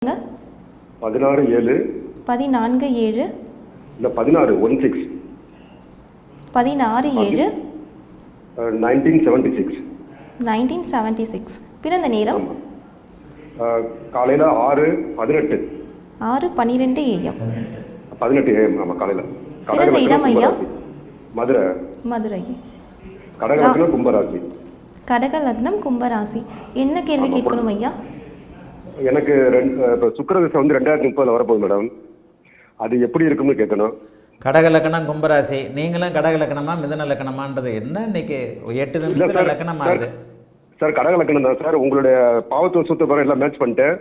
16/7 14/7 இல்ல 16/16 16/7 1976 1976. பிறந்த நேரம் காலையில 6:18 6:12 AM. 18 AM. ஆமா, காலையில. பிறந்த இடம் ஐயா? மதுரை. மதுரை. கடக லக்னம் கும்பராசி. கடக லக்னம் கும்பராசி. என்ன கேள்வி கேட்கணும் ஐயா? எனக்கு சுக்கிரதசை வந்து 2030 வரப்போகுது மேடம். அது எப்படி இருக்கும்னு கேட்கணும். கடக லக்கணம் கும்பராசி. நீங்களும் கடக லக்கணமா மிதுன லக்கணமான்றது என்ன இன்னைக்கு 8 நிமிஷத்துல லக்கணம் மாறுது சார்? கடக லக்கணம் தான் சார். உங்களுடைய பாவத்துவ சுத்தம் எல்லாம் மேட்ச் பண்ணிட்டேன்.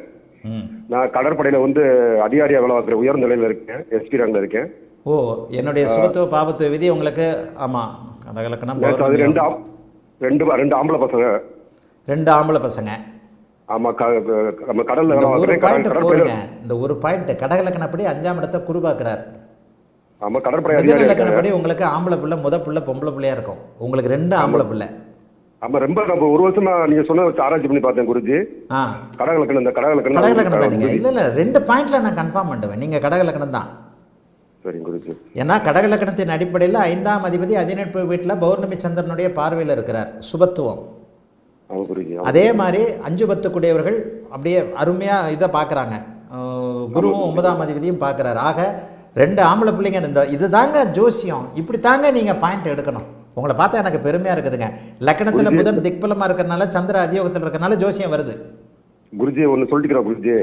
நான் கடற்படையில வந்து அதிகாரியா வேலை பார்க்குற உயர் நிலையில இருக்கேன். எஸ்பி ரேங்க்ல இருக்கேன். ஓ, என்னுடைய சுபத்துவ பாவத்துவ விதி உங்களுக்கு. ஆமா, கடக லக்கணம். அது ரெண்டு ஆம்பளை பசங்க. 2 ஆம்பளை பசங்க. ஆமா, நம்ம கடல்ல வேலை பார்க்குறேன். இந்த ஒரு பாயிண்ட் கடக லக்கணப்படி 5ஆம் இடத்தை குரு பார்க்கிறார். ஆமா, கடற்படை மிதுன லக்கணப்படி உங்களுக்கு ஆம்பளை பிள்ளை முத பிள்ளை பொம்பளை பிள்ளையா இருக்கும். உங்களுக்கு 2 ஆம்பளை பிள்ளை. ஆமா, ரொம்ப நம்ம ஒரு வருஷமா நீங்க சொன்ன வச்சு ஆராய்ச்சி பண்ணி பார்த்தேன் குருஜி. கடக லக்கணம். இந்த கடக லக்கணம் தான் நீங்க. இல்ல 2 பாயிண்ட்ல நான் கன்ஃபார்ம் பண்ணுவேன். நீங்க கடக லக்கணம் தான். சரி குருஜி. ஏன்னா கடக லக்கணத்தின் அடிப்படையில் 5ஆம் அதிபதி அதிநட்பு வீட்டில் பௌர்ணமி சந்திரனுடைய பார்வையில் இருக்கிறார். சுபத்துவம். அதே மாதிரி 5 கூடியவர்கள் அப்படியே அருமையாக இதை பார்க்குறாங்க. குருவும் 9ஆம் அதிபதியும் பார்க்குறாரு. ஆக 2 ஆம்பளை பிள்ளைங்க. இந்த இது தாங்க ஜோசியம். இப்படி தாங்க நீங்கள் பாயிண்ட் எடுக்கணும். உங்களை பார்த்தா எனக்கு பெருமையாக இருக்குதுங்க. லக்கணத்தில் புதன் திக்பலமாக இருக்கிறனால சந்திர அதியோகத்தில் இருக்கிறனால ஜோசியம் வருது. குருஜி ஒன்று சொல்லிக்கிறோம் குருஜி.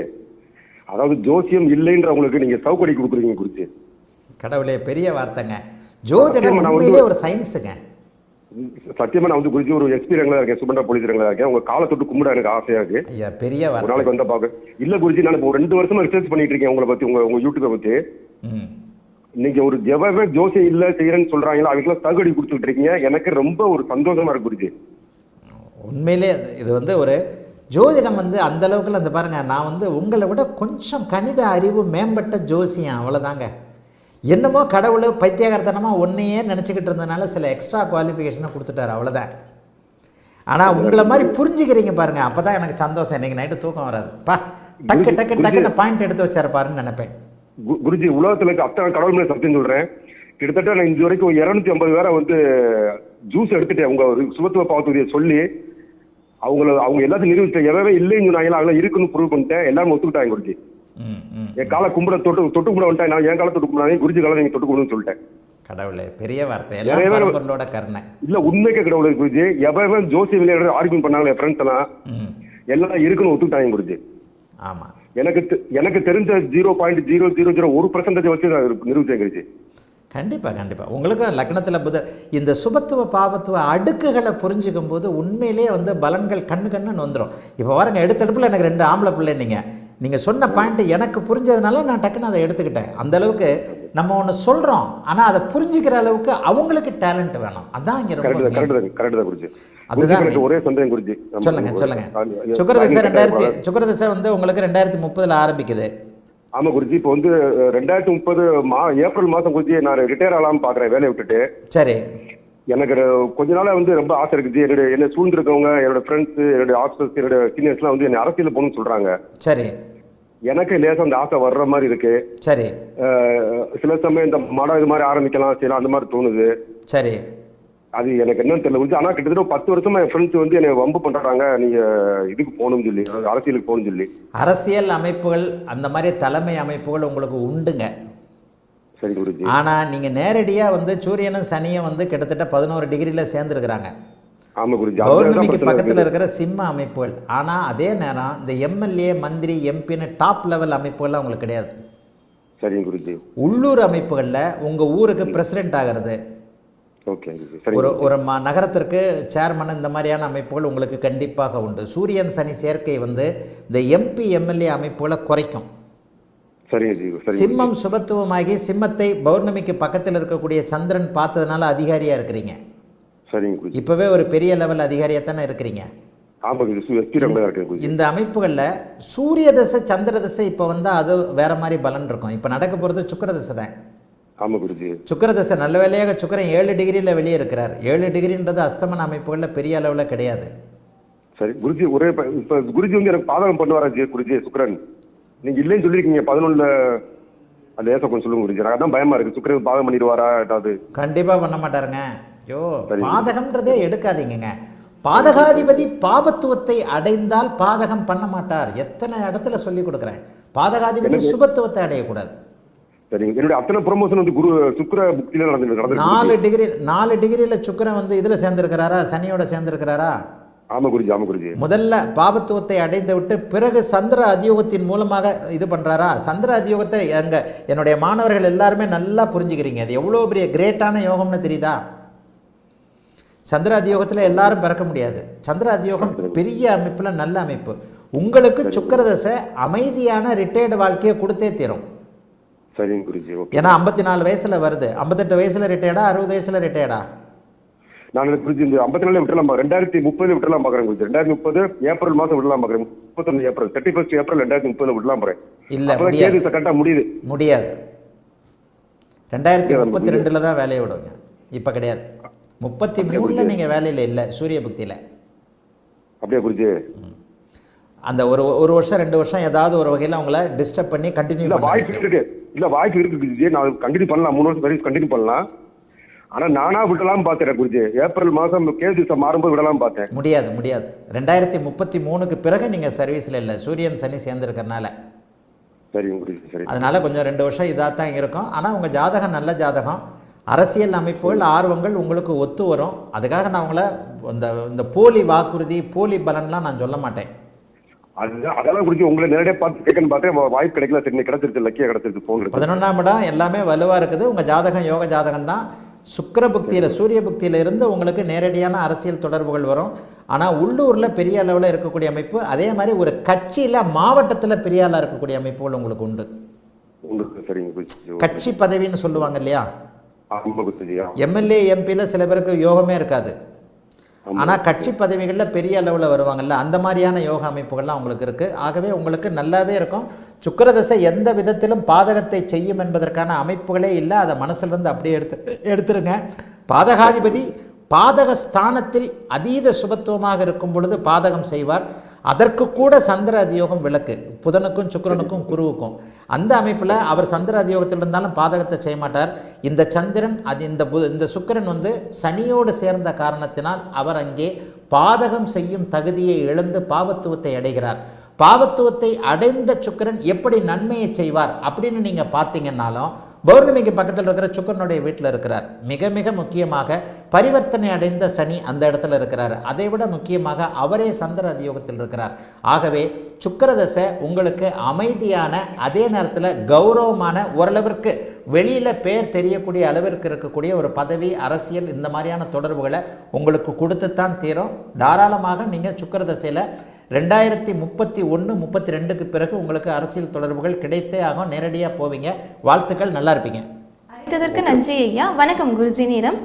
அதாவது ஜோசியம் இல்லைன்றவங்களுக்கு நீங்கள் சவுக்கடி கொடுக்குறீங்க குருஜி. கடவுளே, பெரிய வார்த்தைங்க. ஜோதிடம் உண்மையிலே ஒரு சயின்ஸுங்க. சத்தியமா நான் வந்து குருஜி ஒரு எக்ஸ்பீரியன்ஸ்ல இருக்கேன். சுபண்டா போலீஸ் ரேங்க்ல இருக்கேன். உங்க காலை தொட்டு கும்பிட எனக்கு ஆசையா இருக்கு. ஐயா, பெரிய வார்த்தை. ஒரு நாளைக்கு வந்தா பாக்க. இல்ல குருஜி, நான் இப்போ 2 வருஷமா ரிசர்ச் பண்ணிட்டு இருக்கேன் உங்களை பத்தி, உங்க யூடியூபை பத்தி. நீங்க ஒரு எவ்வளவு ஜோசியம் இல்ல செய்யறேன்னு சொல்றாங்களோ அவங்களும் தகுதி கொடுத்துட்டு இருக்கீங்க. எனக்கு ரொம்ப ஒரு சந்தோஷமா இருக்கு குருஜி. உண்மையிலே இது வந்து ஒரு ஜோதிடம் வந்து அந்த அளவுக்குள்ள அந்த பாருங்க, நான் வந்து உங்களை விட கொஞ்சம் கணித அறிவு மேம்பட்ட ஜோசியம், அவ்வளோதாங்க. என்னமோ கடவுள் பைத்தியகாரத்தனமாக ஒன்றையே நினச்சிக்கிட்டு இருந்ததுனால சில எக்ஸ்ட்ரா குவாலிஃபிகேஷனை கொடுத்துட்டாரு, அவ்வளோதான். ஆனால் உங்களை மாதிரி புரிஞ்சுக்கிறீங்க பாருங்க, அப்போ தான் எனக்கு சந்தோஷம். இன்றைக்கி நைட்டு தூக்கம் வராது. டக்கு டக்கு டக்குன்னு பாயிண்ட் எடுத்து வச்சாரு பாருன்னு நினைப்பேன். குருஜி, உலகத்தில் இருக்க அத்தனை கடவுள் மேலே சத்தியம் சொல்கிறேன். கிட்டத்தட்ட நான் இது வரைக்கும் 250 பேரை வந்து ஜூஸ் எடுத்துட்டேன். உங்கள் சுபத்துவ பாவத்துடைய சொல்லி அவங்க எல்லாத்தையும் நிரூபிச்சிட்டேன். எவ்வளோ இல்லைன்னு சொன்னாங்களா அதெல்லாம் இருக்குன்னு ப்ரூவ் பண்ணிட்டேன். எல்லாரும் ஒத்துக்கிட்டாங்க குருஜி. என் காலை கும்பிட தொட்டு கும்பிட வந்துட்டேன். நான் என் காலை தொட்டு கும்பிடாதீங்க, குருஜி காலை நீங்க தொட்டு கும்பிடுன்னு சொல்லிட்டேன். கடவுளே, பெரிய வார்த்தை. கருணை இல்ல, உண்மைக்கு கடவுள் குருஜி. எவ்வளவு ஜோசி விளையாடுற ஆர்கியூமெண்ட் பண்ணாங்க என் ஃப்ரெண்ட்ஸ் எல்லாம் இருக்குன்னு ஒத்துக்கிட்டாங்க குருஜி. ஆமா, எனக்கு தெரிஞ்ச 0.0001% வச்சு நிரூபிச்சேன் குருஜி. கண்டிப்பாக கண்டிப்பாக. உங்களுக்கு லக்னத்தில் புதன் இந்த சுபத்துவ பாவத்துவ அடுக்குகளை புரிஞ்சுக்கும் போது உண்மையிலே வந்து பலன்கள் கண்ணுன்னு வந்துடும். இப்போ பாருங்க, எடுத்தடுப்பில் எனக்கு 2 ஆம்பளை பிள்ளைங்க. நீங்கள் சொன்ன பாயிண்ட் எனக்கு புரிஞ்சதுனால நான் டக்குன்னு அதை எடுத்துக்கிட்டேன். அந்த அளவுக்கு நம்ம ஒன்று சொல்கிறோம், ஆனால் அதை புரிஞ்சுக்கிற அளவுக்கு அவங்களுக்கு டேலண்ட் வேணும். அதான் இங்கே ரொம்ப அதுதான். ஒரே சந்தேகம் குருஜி. சொல்லுங்க. சுக்கிரதசை வந்து உங்களுக்கு 2030 ஆரம்பிக்குது. ஆமா குருஜி. இப்போ வந்து 2030 ஏப்ரல் மாதம் குருஜி நான் ரிட்டையர் ஆகலாம்னு பார்க்குறேன், வேலையை விட்டுட்டு. சரி. எனக்கு கொஞ்ச நாளா வந்து ரொம்ப ஆசை இருக்குது. என்ன சூழ்ந்திருக்கவங்க, என்னோட ஃப்ரெண்ட்ஸ், என்னோட ஆஃபீஸர்ஸ், என்னோட சீனியர்ஸ்லாம் வந்து என்ன அரசியல் போகணும்னு சொல்றாங்க. சரி. எனக்கு லேசா அந்த ஆசை வர்ற மாதிரி இருக்கு. சரி. சில சமயம் இந்த மடம் இது மாதிரி ஆரம்பிக்கலாம் செய்யலாம் அந்த மாதிரி தோணுது. சரி. அது எனக்கு என்னன்னு தெரியல குருஜி. ஆனா கிட்டத்தட்ட 10 வருஷமா என் ஃப்ரெண்ட்ஸ் வந்து என்னை வம்பு பண்றாங்க, நீங்க இதுக்கு போகணும்னு சொல்லி, அரசியலுக்கு போகணும்னு சொல்லி. அரசியல் அமைப்புகள் அந்த மாதிரி தலைமை அமைப்புகள் உங்களுக்கு உண்டுங்க. ஆனால் நீங்கள் நேரடியாக வந்து சூரியனும் சனியும் வந்து கிட்டத்தட்ட 11 டிகிரியில் சேர்ந்துருக்கிறாங்க. பௌர்ணமிக்கு பக்கத்தில் இருக்கிற சிம்ம அமைப்புகள். ஆனால் அதே நேரம் இந்த எம்எல்ஏ மந்திரி எம்பின்னு டாப் லெவல் அமைப்புகள்லாம் உங்களுக்கு கிடையாது. சரி குருஜி. உள்ளூர் அமைப்புகளில் உங்கள் ஊருக்கு பிரசிடென்ட் ஆகிறது, ஒரு நகரத்திற்கு சேர்மன், இந்த மாதிரியான அமைப்புகள் உங்களுக்கு கண்டிப்பாக உண்டு. சூரியன் சனி சேர்க்கை வந்து இந்த எம்பி எம்எல்ஏ அமைப்புகளை குறைக்கும். சிம்மம் சுபத்துவமாகி சிம்மத்தை பௌர்ணமிக்கு பக்கத்தில் இருக்கக்கூடிய சந்திரன் பார்த்ததுனால அதிகாரியா இருக்கிறீங்க. இப்பவே ஒரு பெரிய லெவல் அதிகாரியா தானே இருக்கிறீங்க. இந்த அமைப்புகள்ல சூரிய தசை சந்திர தசை இப்ப வந்தா அது வேற மாதிரி பலன் இருக்கும். இப்ப நடக்க போறது சுக்கிர தசை தான். சுக்கிர தசை நல்ல வேலையாக சுக்கிரன் 7 டிகிரியில வெளியே இருக்கிறார். 7 டிகிரின்றது அஸ்தமன அமைப்புகள்ல பெரிய அளவுல கிடையாது. சரி குருஜி. ஒரே குருஜி வந்து எனக்கு பாதகம் பண்ணுவாரா குருஜி சுக்கிரன்? நீங்க இல்லைன்னு சொல்லிருக்கீங்க 11ல. அது ஏச கொஞ்சம் சொல்லுங்க குருஜி. அதான் பயமா இருக்கு, சுக்கிரன் பாதகம் பண்ணிடுவாரா ஏதாவது? கண்டிப்பாக பண்ண மாட்டாருங்க. ஐயோ, பாதகம்ன்றதே எடுக்காதீங்க. பாதகாதிபதி பாபத்துவத்தை அடைந்தால் பாதகம் பண்ண மாட்டார். எத்தனை இடத்துல சொல்லி கொடுக்குறேன், பாதகாதிபதி சுபத்துவத்தை அடையக்கூடாது. சரிங்க. என்னுடைய அத்தனை ப்ரொமோஷன் வந்து சுக்கிர புக்தியில நடந்து 4 டிகிரியில் சுக்கிரன் வந்து இதில் சேர்ந்திருக்கிறாரா, சனியோட சேர்ந்திருக்கிறாரா? ஆமா குருஜி, ஆமா குருஜி. முதல்ல பாபத்துவத்தை அடைந்து விட்டு பிறகு சந்திர அதியோகத்தின் மூலமாக இது பண்றாரா? சந்திர அதியோகத்தை என்னுடைய மாணவர்கள் எல்லாருமே நல்லா புரிஞ்சுக்கிறீங்க. அது எவ்வளோ பெரிய கிரேட்டான யோகம்னு தெரியுதா? சந்திர அதியோகத்தில் எல்லாரும் பிறக்க முடியாது. சந்திர அதியோகம் பெரிய அமைப்பில் நல்ல அமைப்பு. உங்களுக்கு சுக்கிரதசை அமைதியான ரிட்டையர்டு வாழ்க்கையை கொடுத்தே தீரும். சரிங்க குருஜி. ஏன்னா 54 வயசுல வருது. 58 வயசுல ரிட்டையர்டா, 60 வயசுல ரிட்டையர்டா? நான் குருஜி இந்த 54 விட்டுலாம், 2030 விட்டுலாம் பாக்குறேன் குருஜி. 2030 ஏப்ரல் மாசம் விடலாம் பாக்குறேன். 31 ஏப்ரல் 31 ஏப்ரல் 2030 விடலாம் பாக்குறேன். இல்ல, முடியாது. 2032 தான் வேலையை விடுங்க. இப்ப கிடையாது. 33ல நீங்க வேலையில இல்ல, சூரிய புக்தியில. அப்படியே குருஜி. அந்த ஒரு வருஷம் 2 வருஷம் ஏதாவது ஒரு வகையில் அவங்கள டிஸ்டர்ப் பண்ணி கண்டினியூ பண்ண வாய்ப்பு இருக்கு. இல்ல வாய்ப்பு இருக்கு குருஜி. நான் கண்டினியூ பண்ணலாம், 3 வருஷம் சர்வீஸ் கண்டினியூ பண்ணலாம். ஆனா நானா விடலாம் பார்த்தேன் குருஜி. ஏப்ரல் மாசம் கேது திசை மாறும்போது விடலாம் பார்த்தேன். முடியாது. 2033க்கு பிறகு நீங்க சர்வீஸ்ல இல்ல, சூரியன் சனி சேர்ந்திருக்கறனால. சரிங்க குருஜி. சரி. அதனால கொஞ்சம் 2 வருஷம் இதா தான் இருக்கும். ஆனா உங்க ஜாதகம் நல்ல ஜாதகம். அரசியல் அமைப்புகள் ஆர்வங்கள் உங்களுக்கு ஒத்து வரும். அதுக்காக நான் உங்களை இந்த போலி வாக்குறுதி போலி பலன்லாம் நான் சொல்ல மாட்டேன். அதெல்லாம் குறிச்சு உங்களை நேரடியாக பார்த்து கேட்கணும்னு பார்த்தேன். வாய்ப்பு கிடைக்கல. சரி, கிடைச்சிருக்கு, லக்கியா கிடைச்சிருக்கு. போங்க. 11ஆம் இடம் எல்லாமே வலுவா இருக்குது. உங்க ஜாதகம் யோக ஜாதகம் தான். சுக்கிர புக்தியில சூரிய புக்தியில இருந்து உங்களுக்கு நேரடியான அரசியல் தொடர்புகள் வரும். ஆனா உள்ளூர்ல பெரிய அளவில் இருக்கக்கூடிய அமைப்பு, அதே மாதிரி ஒரு கட்சியில மாவட்டத்தில் பெரிய ஆளா இருக்கக்கூடிய அமைப்புகள் உங்களுக்கு உண்டு. கட்சி பதவின்னு சொல்லுவாங்க இல்லையா, எம்எல்ஏ எம்பியில் சில பேருக்கு யோகமே இருக்காது. ஆனால் கட்சி பதவிகளில் பெரிய அளவில் வருவாங்கல்ல, அந்த மாதிரியான யோக அமைப்புகள்லாம் உங்களுக்கு இருக்குது. ஆகவே உங்களுக்கு நல்லாவே இருக்கும். சுக்கிரதசை எந்த விதத்திலும் பாதகத்தை செய்யும் என்பதற்கான அமைப்புகளே இல்லை. அதை மனசிலிருந்து அப்படியே எடுத்துருங்க. பாதகாதிபதி பாதக ஸ்தானத்தில் அதீத சுபத்துவமாக இருக்கும் பொழுது பாதகம் செய்வார். அதற்கு கூட சந்திர அதியோகம் விளக்கு. புதனுக்கும் சுக்கிரனுக்கும் குருவுக்கும் அந்த அமைப்பில் அவர் சந்திர அதியோகத்தில் இருந்தாலும் பாதகத்தை செய்ய மாட்டார். இந்த சந்திரன் இந்த சுக்கிரன் வந்து சனியோடு சேர்ந்த காரணத்தினால் அவர் அங்கே பாதகம் செய்யும் தகுதியை இழந்து பாவத்துவத்தை அடைகிறார். பாவத்துவத்தை அடைந்த சுக்கிரன் எப்படி நன்மையை செய்வார் அப்படின்னு நீங்கள் பார்த்தீங்கன்னாலும் பௌர்ணமிக்கு பக்கத்தில் இருக்கிற சுக்கிரனுடைய வீட்டில் இருக்கிறார். மிக மிக முக்கியமாக பரிவர்த்தனை அடைந்த சனி அந்த இடத்துல இருக்கிறார். அதை விட முக்கியமாக அவரே சந்திர அதியோகத்தில் இருக்கிறார். ஆகவே சுக்கிரதசை உங்களுக்கு அமைதியான, அதே நேரத்தில் கௌரவமான, ஓரளவிற்கு வெளியில் பேர் தெரியக்கூடிய அளவிற்கு இருக்கக்கூடிய ஒரு பதவி, அரசியல், இந்த மாதிரியான தொடர்புகளை உங்களுக்கு கொடுத்துத்தான் தீரும். தாராளமாக நீங்கள் சுக்கிரதசையில் 2031-32க்கு பிறகு உங்களுக்கு அரசியல் தொடர்புகள் கிடைத்தே ஆகும். நேரடியாக போவீங்க. வாழ்த்துக்கள், நல்லா இருப்பீங்க. அழைத்ததற்கு நன்றி ஐயா. வணக்கம் குருஜி. நேரம்